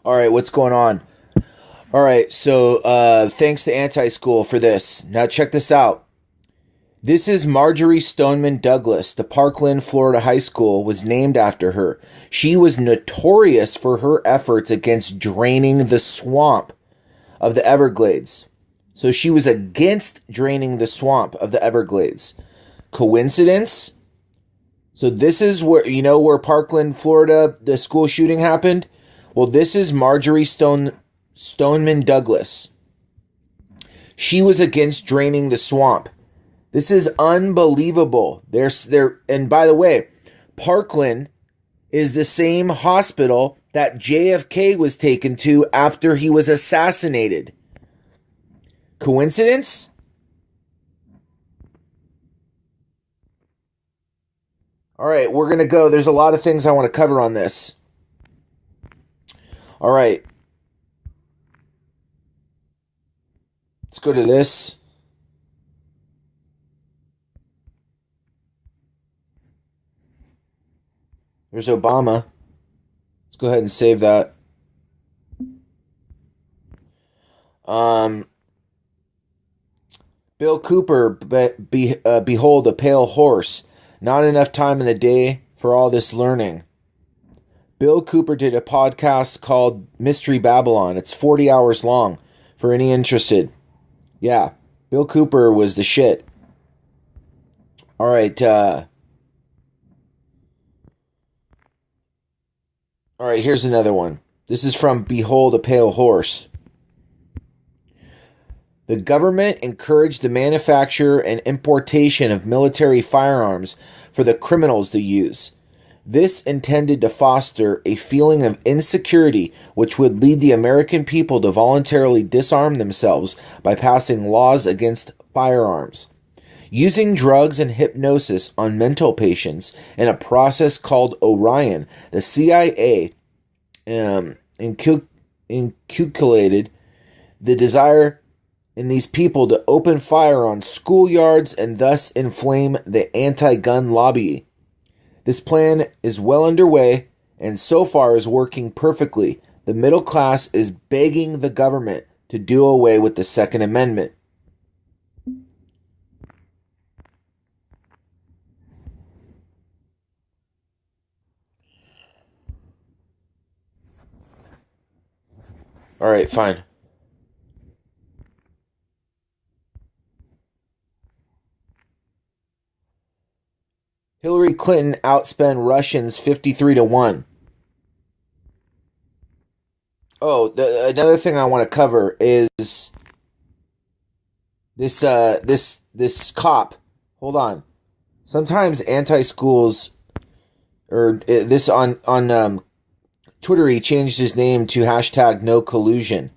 All right, what's going on? All right, so thanks to Anti-School for this. Now check this out. This is Marjorie Stoneman Douglas. The Parkland, Florida high school was named after her. She was notorious for her efforts against draining the swamp of the Everglades. So she was against draining the swamp of the Everglades. Coincidence? So this is where Parkland, Florida, the school shooting happened? Well, this is Marjorie Stoneman Douglas. She was against draining the swamp. This is unbelievable. And by the way, Parkland is the same hospital that JFK was taken to after he was assassinated. Coincidence? All right, we're going to go. There's a lot of things I want to cover on this. All right. Let's go to this. There's Obama. Let's go ahead and save that. Bill Cooper, behold a pale horse. Not enough time in the day for all this learning. Bill Cooper did a podcast called Mystery Babylon. It's 40 hours long for any interested. Yeah, Bill Cooper was the shit. All right, here's another one. This is from Behold a Pale Horse. The government encouraged the manufacture and importation of military firearms for the criminals to use. This intended to foster a feeling of insecurity which would lead the American people to voluntarily disarm themselves by passing laws against firearms. Using drugs and hypnosis on mental patients in a process called Orion, the CIA inculcated the desire in these people to open fire on schoolyards and thus inflame the anti-gun lobby. This plan is well underway and so far is working perfectly. The middle class is begging the government to do away with the Second Amendment. All right, fine. Hillary Clinton outspent Russians 53-1. Oh, another thing I want to cover is this cop. Hold on. Sometimes anti-schools or this on Twitter, he changed his name to hashtag no collusion.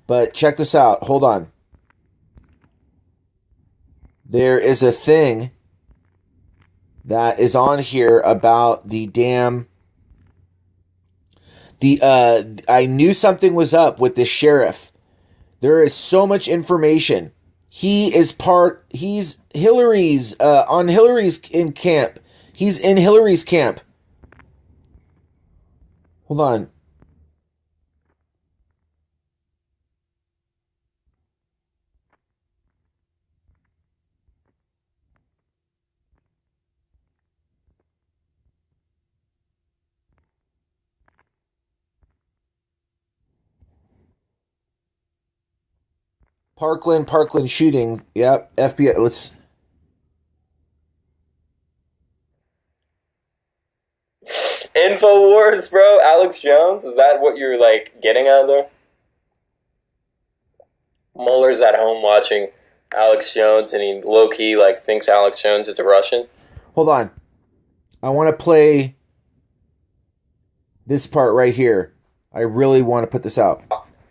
But check this out. Hold on. There is a thing that is on here about the damn... I knew something was up with this sheriff. There is so much information. He's Hillary's, on Hillary's in camp. He's in Hillary's camp. Hold on. Parkland shooting. Yep, FBI. Let's... Infowars, bro. Alex Jones. Is that what you're like getting at there? Mueller's at home watching Alex Jones, and he low key like thinks Alex Jones is a Russian. Hold on. I want to play this part right here. I really want to put this out.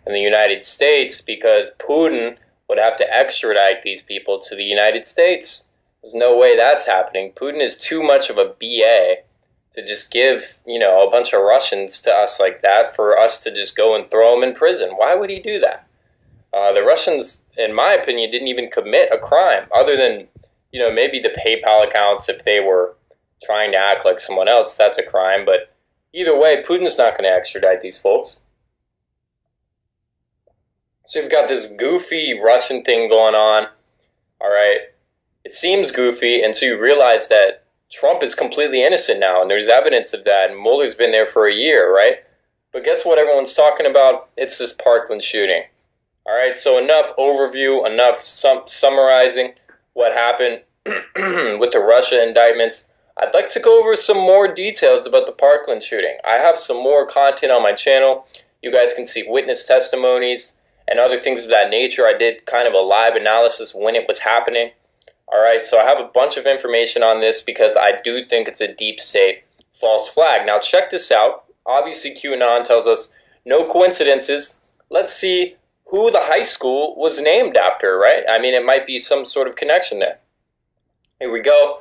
In the United States, because Putin would have to extradite these people to the United States. There's no way that's happening. Putin is too much of a BA to just give, a bunch of Russians to us like that for us to just go and throw them in prison. Why would he do that? The Russians, in my opinion, didn't even commit a crime other than, maybe the PayPal accounts. If they were trying to act like someone else, that's a crime. But either way, Putin's not going to extradite these folks. So you've got this goofy Russian thing going on, all right? It seems goofy, and so you realize that Trump is completely innocent now, and there's evidence of that, and Mueller's been there for a year, right? But guess what everyone's talking about? It's this Parkland shooting. All right, so enough overview, enough summarizing what happened with the Russia indictments. I'd like to go over some more details about the Parkland shooting. I have some more content on my channel. You guys can see witness testimonies and other things of that nature. I did kind of a live analysis when it was happening. All right, so I have a bunch of information on this because I do think it's a deep state false flag. Now check this out. Obviously QAnon tells us no coincidences. Let's see who the high school was named after, right? I mean, it might be some sort of connection there. Here we go.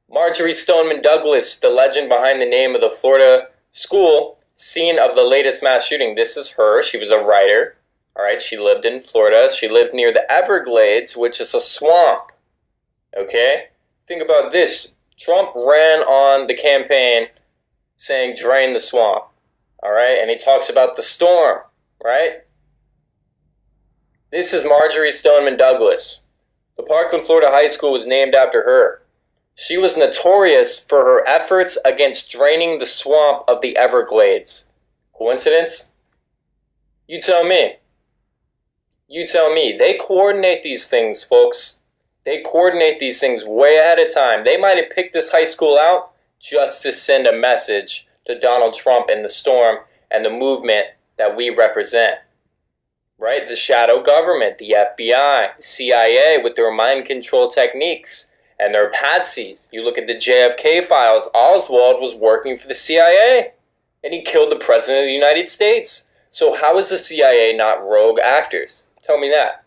Marjorie Stoneman Douglas, the legend behind the name of the Florida school, scene of the latest mass shooting. This is her. She was a writer. All right, she lived in Florida. She lived near the Everglades, which is a swamp. Okay? Think about this. Trump ran on the campaign saying, drain the swamp. All right? And he talks about the storm, right? This is Marjorie Stoneman Douglas. The Parkland, Florida high school was named after her. She was notorious for her efforts against draining the swamp of the Everglades. Coincidence? You tell me. You tell me. They coordinate these things, folks. They coordinate these things way ahead of time. They might have picked this high school out just to send a message to Donald Trump and the storm and the movement that we represent. Right? The shadow government, the FBI, the CIA with their mind control techniques and their patsies. You look at the JFK files, Oswald was working for the CIA and he killed the President of the United States. So how is the CIA not rogue actors? Tell me that.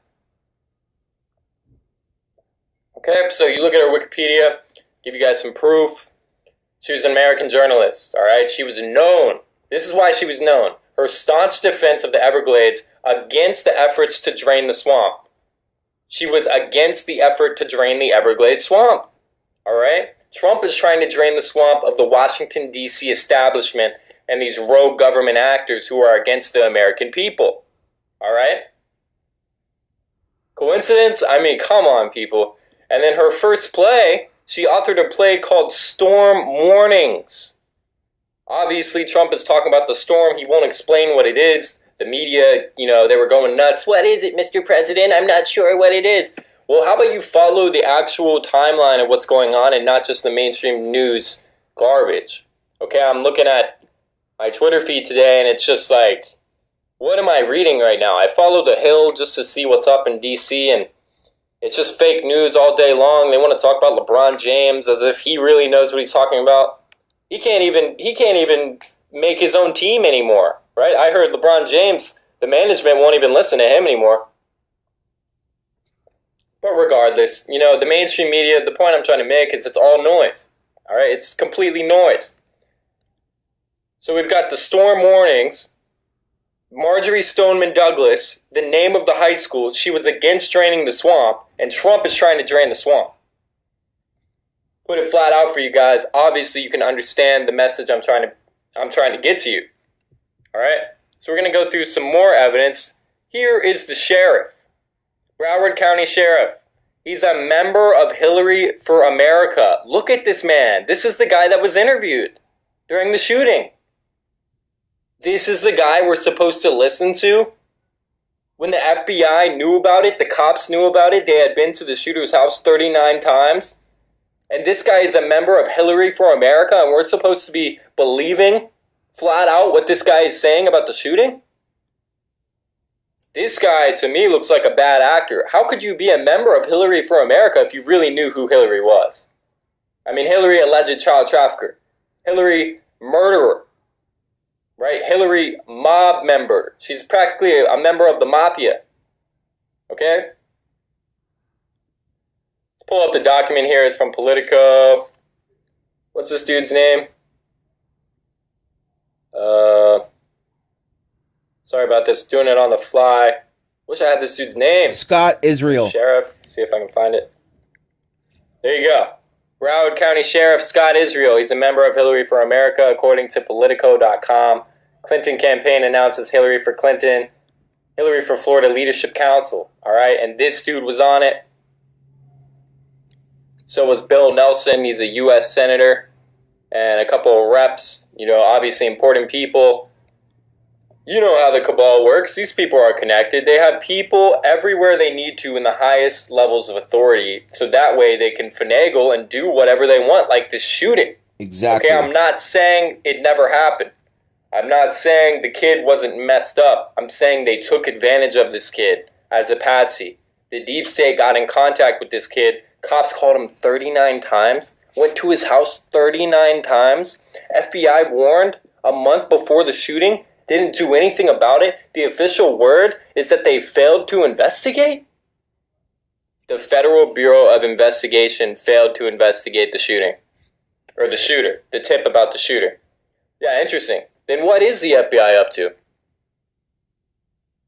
Okay, so you look at her Wikipedia, give you guys some proof. She was an American journalist, all right? She was known. This is why she was known. Her staunch defense of the Everglades against the efforts to drain the swamp. She was against the effort to drain the Everglades swamp, all right? Trump is trying to drain the swamp of the Washington, D.C. establishment and these rogue government actors who are against the American people, all right? Coincidence? I mean, come on, people. And then her first play, she authored a play called Storm Warnings. Obviously, Trump is talking about the storm. He won't explain what it is. The media, they were going nuts. What is it, Mr. President? I'm not sure what it is. Well, how about you follow the actual timeline of what's going on and not just the mainstream news garbage? Okay, I'm looking at my Twitter feed today, and it's just like, what am I reading right now? I follow The Hill just to see what's up in D.C., and it's just fake news all day long. They want to talk about LeBron James as if he really knows what he's talking about. He can't even make his own team anymore, right? I heard LeBron James, the management won't even listen to him anymore. But regardless, the mainstream media, the point I'm trying to make is it's all noise, all right? It's completely noise. So we've got the storm warnings. Marjorie Stoneman Douglas, the name of the high school, she was against draining the swamp, and Trump is trying to drain the swamp. Put it flat out for you guys. Obviously, you can understand the message I'm trying to get to you. All right? So we're going to go through some more evidence. Here is the sheriff, Broward County Sheriff. He's a member of Hillary for America. Look at this man. This is the guy that was interviewed during the shooting. This is the guy we're supposed to listen to? When the FBI knew about it, the cops knew about it, they had been to the shooter's house 39 times. And this guy is a member of Hillary for America, and we're supposed to be believing flat out what this guy is saying about the shooting? This guy, to me, looks like a bad actor. How could you be a member of Hillary for America if you really knew who Hillary was? I mean, Hillary, alleged child trafficker. Hillary, murderer. Right? Hillary, mob member. She's practically a member of the mafia. Okay? Let's pull up the document here. It's from Politico. What's this dude's name? Sorry about this. Doing it on the fly. Wish I had this dude's name. Scott Israel. Sheriff. See if I can find it. There you go. Broward County Sheriff Scott Israel. He's a member of Hillary for America, according to Politico.com. Clinton campaign announces Hillary for Clinton. Hillary for Florida Leadership Council. All right, and this dude was on it. So was Bill Nelson. He's a U.S. senator, and a couple of reps. Obviously important people. You know how the cabal works. These people are connected. They have people everywhere they need to in the highest levels of authority, so that way they can finagle and do whatever they want, like this shooting. Exactly. Okay, I'm not saying it never happened. I'm not saying the kid wasn't messed up. I'm saying they took advantage of this kid as a patsy. The deep state got in contact with this kid. Cops called him 39 times. Went to his house 39 times. FBI warned a month before the shooting. Didn't do anything about it. The official word is that they failed to investigate. The Federal Bureau of Investigation failed to investigate the shooting. Or the shooter. The tip about the shooter. Yeah, interesting. Then what is the FBI up to?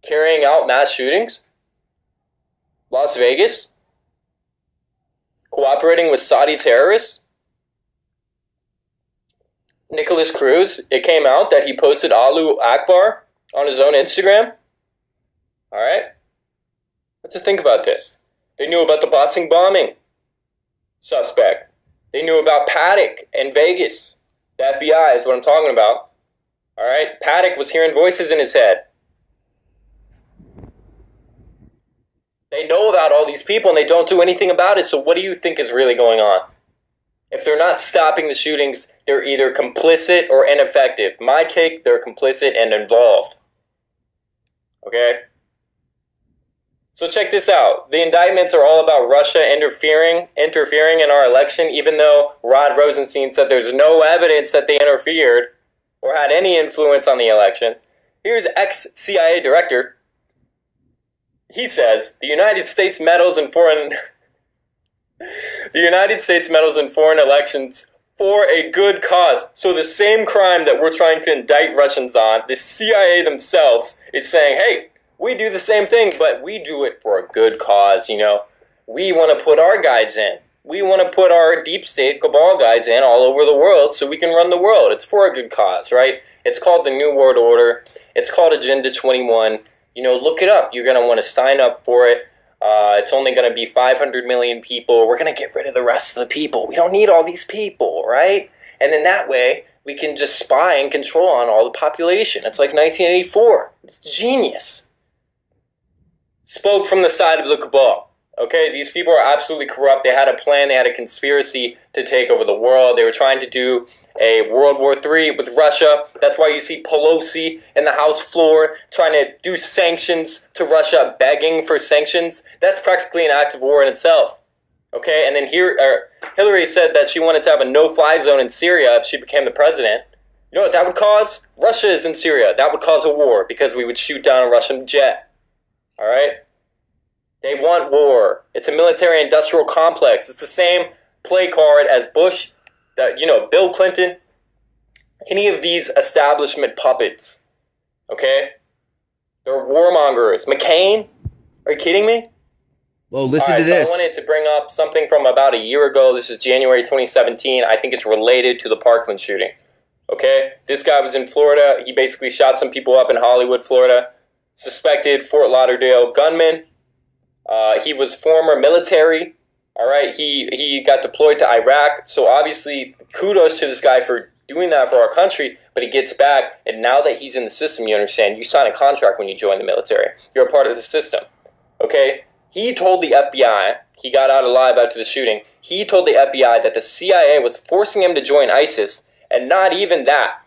Carrying out mass shootings? Las Vegas? Cooperating with Saudi terrorists? Nicholas Cruz, it came out that he posted Allahu Akbar on his own Instagram. Alright? Let's just think about this. They knew about the Bossing bombing suspect. They knew about Paddock in Vegas. The FBI is what I'm talking about. Alright? Paddock was hearing voices in his head. They know about all these people and they don't do anything about it, so what do you think is really going on? If they're not stopping the shootings, they're either complicit or ineffective. My take, they're complicit and involved. Okay? So check this out. The indictments are all about Russia interfering in our election, even though Rod Rosenstein said there's no evidence that they interfered or had any influence on the election. Here's ex-CIA director. He says, the United States meddles in foreign elections for a good cause. So the same crime that we're trying to indict Russians on, the CIA themselves is saying, hey, we do the same thing, but we do it for a good cause, We want to put our guys in. We want to put our deep state cabal guys in all over the world so we can run the world. It's for a good cause, right? It's called the New World Order. It's called Agenda 21. Look it up. You're going to want to sign up for it. It's only going to be 500 million people. We're going to get rid of the rest of the people. We don't need all these people, right? And then that way, we can just spy and control on all the population. It's like 1984. It's genius. Spoke from the side of the cabal. Okay, these people are absolutely corrupt. They had a plan. They had a conspiracy to take over the world. They were trying to do a World War III with Russia. That's why you see Pelosi in the House floor trying to do sanctions to Russia, begging for sanctions. That's practically an act of war in itself. Okay, and then Hillary said that she wanted to have a no-fly zone in Syria if she became the president. You know what that would cause? Russia is in Syria. That would cause a war because we would shoot down a Russian jet. All right? They want war. It's a military-industrial complex. It's the same play card as Bush, Bill Clinton, any of these establishment puppets. Okay? They're warmongers. McCain? Are you kidding me? Well, listen to this. So I wanted to bring up something from about a year ago. This is January 2017. I think it's related to the Parkland shooting. Okay? This guy was in Florida. He basically shot some people up in Hollywood, Florida. Suspected Fort Lauderdale gunman. He was former military. All right, he got deployed to Iraq. So obviously, kudos to this guy for doing that for our country. But he gets back, and now that he's in the system, you understand, you sign a contract when you join the military. You're a part of the system. Okay? He told the FBI, he got out alive after the shooting, he told the FBI that the CIA was forcing him to join ISIS, and not even that.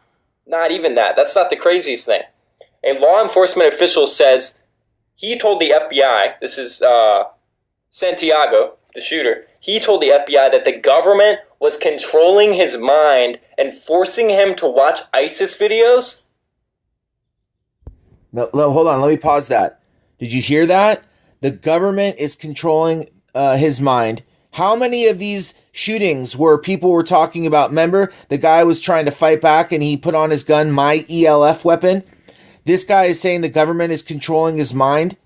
Not even that. That's not the craziest thing. A law enforcement official says he told the FBI, this is Santiago, the shooter, he told the FBI that the government was controlling his mind and forcing him to watch ISIS videos. No, hold on, let me pause that. Did you hear that? The government is controlling his mind. How many of these shootings where people were talking about, remember, the guy was trying to fight back and he put on his gun, my ELF weapon? This guy is saying the government is controlling his mind.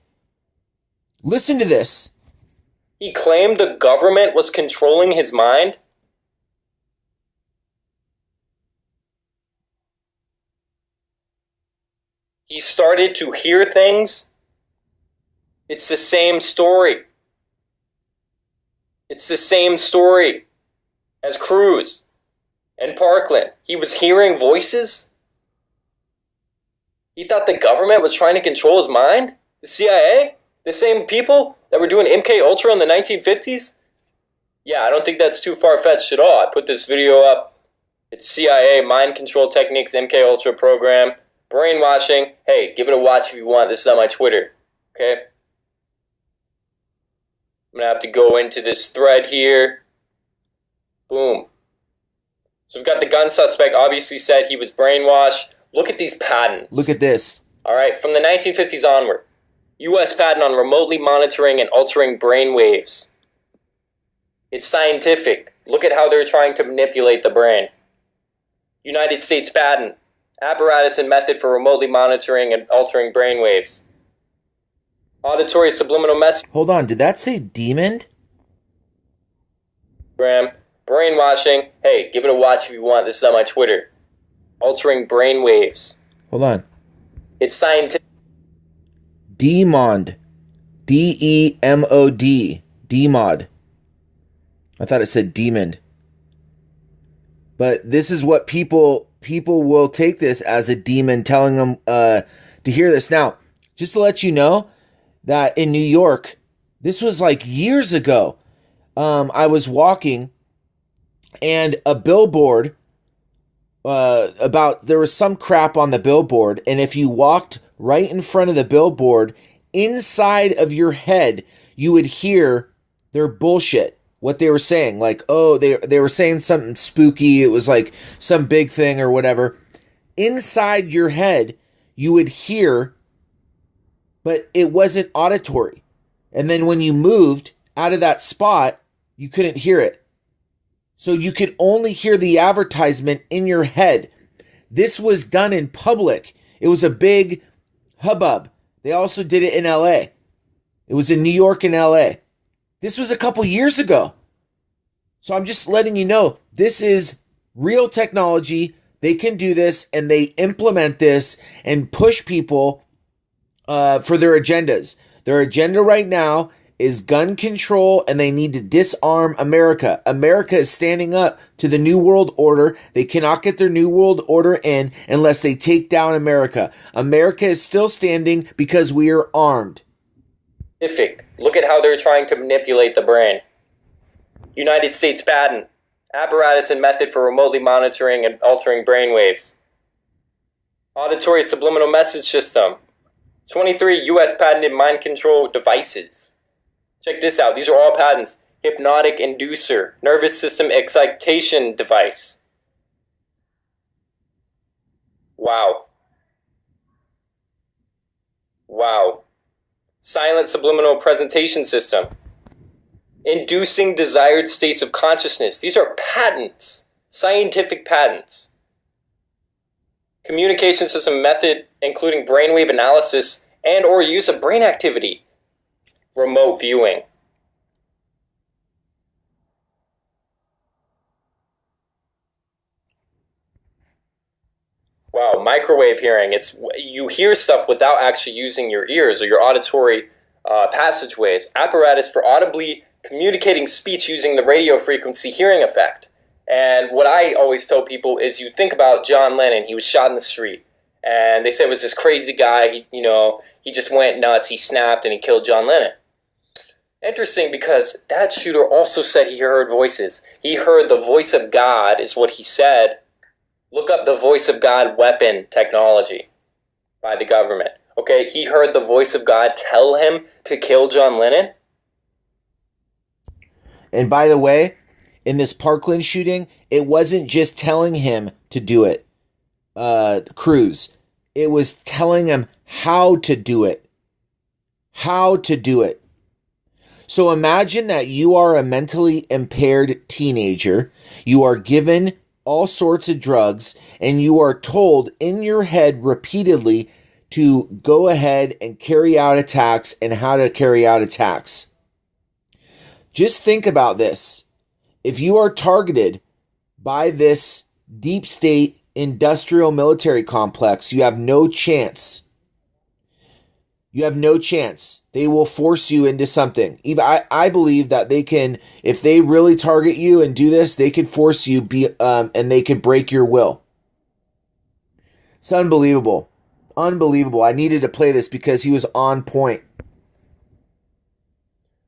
Listen to this. He claimed the government was controlling his mind? He started to hear things It's the same story. It's the same story as Cruz and Parkland. He was hearing voices. He thought the government was trying to control his mind? The CIA? The same people that were doing MK Ultra in the 1950s? Yeah, I don't think that's too far-fetched at all. I put this video up. It's CIA mind control techniques, MK Ultra program, brainwashing. Hey, give it a watch if you want. This is on my Twitter. Okay? I'm going to have to go into this thread here. Boom. So we've got the gun suspect obviously said he was brainwashed. Look at these patents. Look at this. All right, from the 1950s onward. U.S. patent on remotely monitoring and altering brain waves. It's scientific. Look at how they're trying to manipulate the brain. United States patent. Apparatus and method for remotely monitoring and altering brain waves. Auditory subliminal message. Hold on, did that say demon? Brainwashing. Hey, give it a watch if you want. This is on my Twitter. Altering brain waves. Hold on. It's scientific. DeMod. D-E-M-O-D. DeMod. I thought it said demon. But this is what people will take this as a demon telling them to hear this. Now, just to let you know that in New York, this was like years ago. I was walking and a billboard there was some crap on the billboard, and if you walked right in front of the billboard, inside of your head, you would hear their bullshit. What they were saying, like, oh, they were saying something spooky. It was like some big thing or whatever. Inside your head, you would hear, but it wasn't auditory. And then when you moved out of that spot, you couldn't hear it. So you could only hear the advertisement in your head. This was done in public. It was a big hubbub. They also did it in LA. It was in New York and LA. This was a couple years ago. So I'm just letting you know, this is real technology. They can do this, and they implement this and push people for their agendas. Their agenda right now is gun control, and they need to disarm America. America is standing up to the New World Order. They cannot get their New World Order in unless they take down America. America is still standing because we are armed. Look at how they're trying to manipulate the brain. United States patent. Apparatus and method for remotely monitoring and altering brain waves. Auditory subliminal message system. 23 U.S. patented mind control devices. Check this out. These are all patents. Hypnotic inducer. Nervous system excitation device. Wow. Wow. Silent subliminal presentation system. Inducing desired states of consciousness. These are patents. Scientific patents. Communication system method, including brainwave analysis and or use of brain activity. Remote viewing. Wow, microwave hearing. It's you hear stuff without actually using your ears or your auditory passageways. Apparatus for audibly communicating speech using the radio frequency hearing effect. And what I always tell people is you think about John Lennon. He was shot in the street. And they said it was this crazy guy. He just went nuts. He snapped and he killed John Lennon. Interesting, because that shooter also said he heard voices. He heard the voice of God is what he said. Look up the voice of God weapon technology by the government. Okay, he heard the voice of God tell him to kill John Lennon. And by the way, in this Parkland shooting, it wasn't just telling him to do it, Cruz. It was telling him how to do it. How to do it. So imagine that you are a mentally impaired teenager. You are given all sorts of drugs, and you are told in your head repeatedly to go ahead and carry out attacks and how to carry out attacks. Just think about this. If you are targeted by this deep state industrial military complex, you have no chance. You have no chance. They will force you into something. Even I believe that they can, if they really target you and do this, they could force you and they could break your will. It's unbelievable. Unbelievable. I needed to play this because he was on point.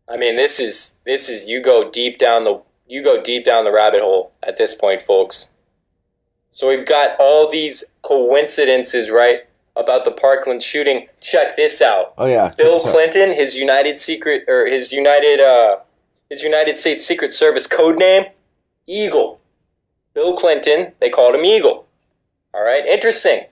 I mean, this is you go deep down the rabbit hole at this point, folks. So we've got all these coincidences, right, about the Parkland shooting. Check this out. Oh yeah, Bill Clinton, his United States Secret Service code name, Eagle. Bill Clinton, they called him Eagle. All right, interesting.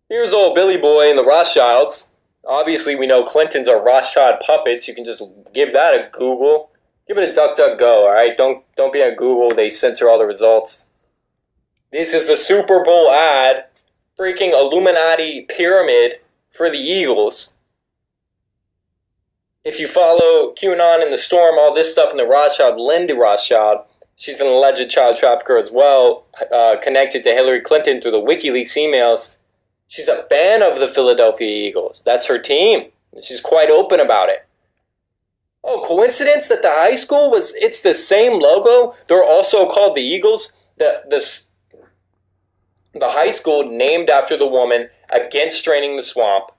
Here's old Billy Boy and the Rothschilds. Obviously, we know Clintons are Rothschild puppets. You can just give that a Google. Give it a DuckDuckGo, all right? Don't be on Google. They censor all the results. This is the Super Bowl ad. Freaking Illuminati pyramid for the Eagles. If you follow QAnon and the Storm, all this stuff in the Rothschild, Linda Rothschild, she's an alleged child trafficker as well, connected to Hillary Clinton through the WikiLeaks emails. She's a fan of the Philadelphia Eagles. That's her team. She's quite open about it. Oh, coincidence that the high school it's the same logo? They're also called the Eagles. The high school named after the woman against draining the swamp.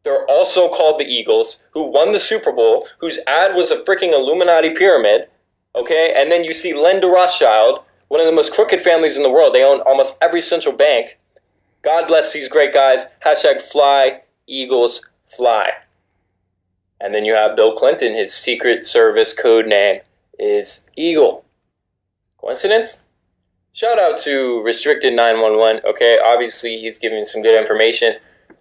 They're also called the Eagles, who won the Super Bowl, whose ad was a freaking Illuminati pyramid. Okay, and then you see Linda Rothschild, one of the most crooked families in the world. They own almost every central bank. God bless these great guys. Hashtag fly, Eagles, fly. And then you have Bill Clinton. His Secret Service code name is Eagle. Coincidence? Shout out to Restricted 911. Okay, obviously he's giving some good information.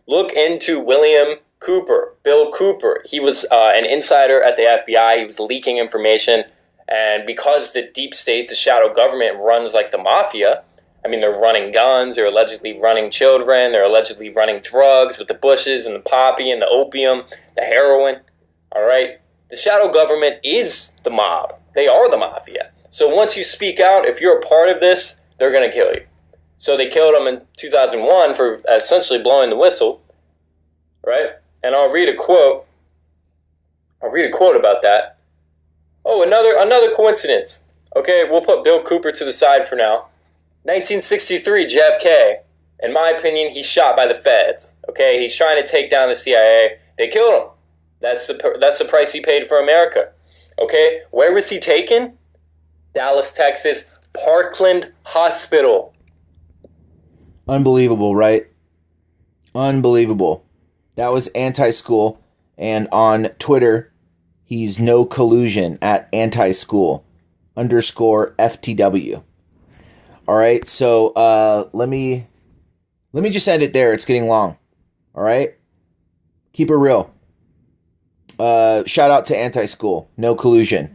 Look into William Cooper, Bill Cooper. He was an insider at the FBI. He was leaking information. And because the deep state, the shadow government, runs like the mafia, I mean, they're running guns, they're allegedly running children, they're allegedly running drugs with the Bushes and the poppy and the opium, the heroin, all right? The shadow government is the mob. They are the mafia. So once you speak out, if you're a part of this, they're going to kill you. So they killed him in 2001 for essentially blowing the whistle, right? And I'll read a quote about that. Oh, another coincidence. Okay, we'll put Bill Cooper to the side for now. 1963, JFK. In my opinion, he's shot by the feds. Okay, he's trying to take down the CIA. They killed him. That's the price he paid for America. Okay, where was he taken? Dallas, Texas, Parkland Hospital. Unbelievable, right? Unbelievable. That was anti-school, and on Twitter, he's no collusion at antischool_FTW. All right, so let me just end it there. It's getting long. All right, keep it real. Shout out to anti-school, no collusion.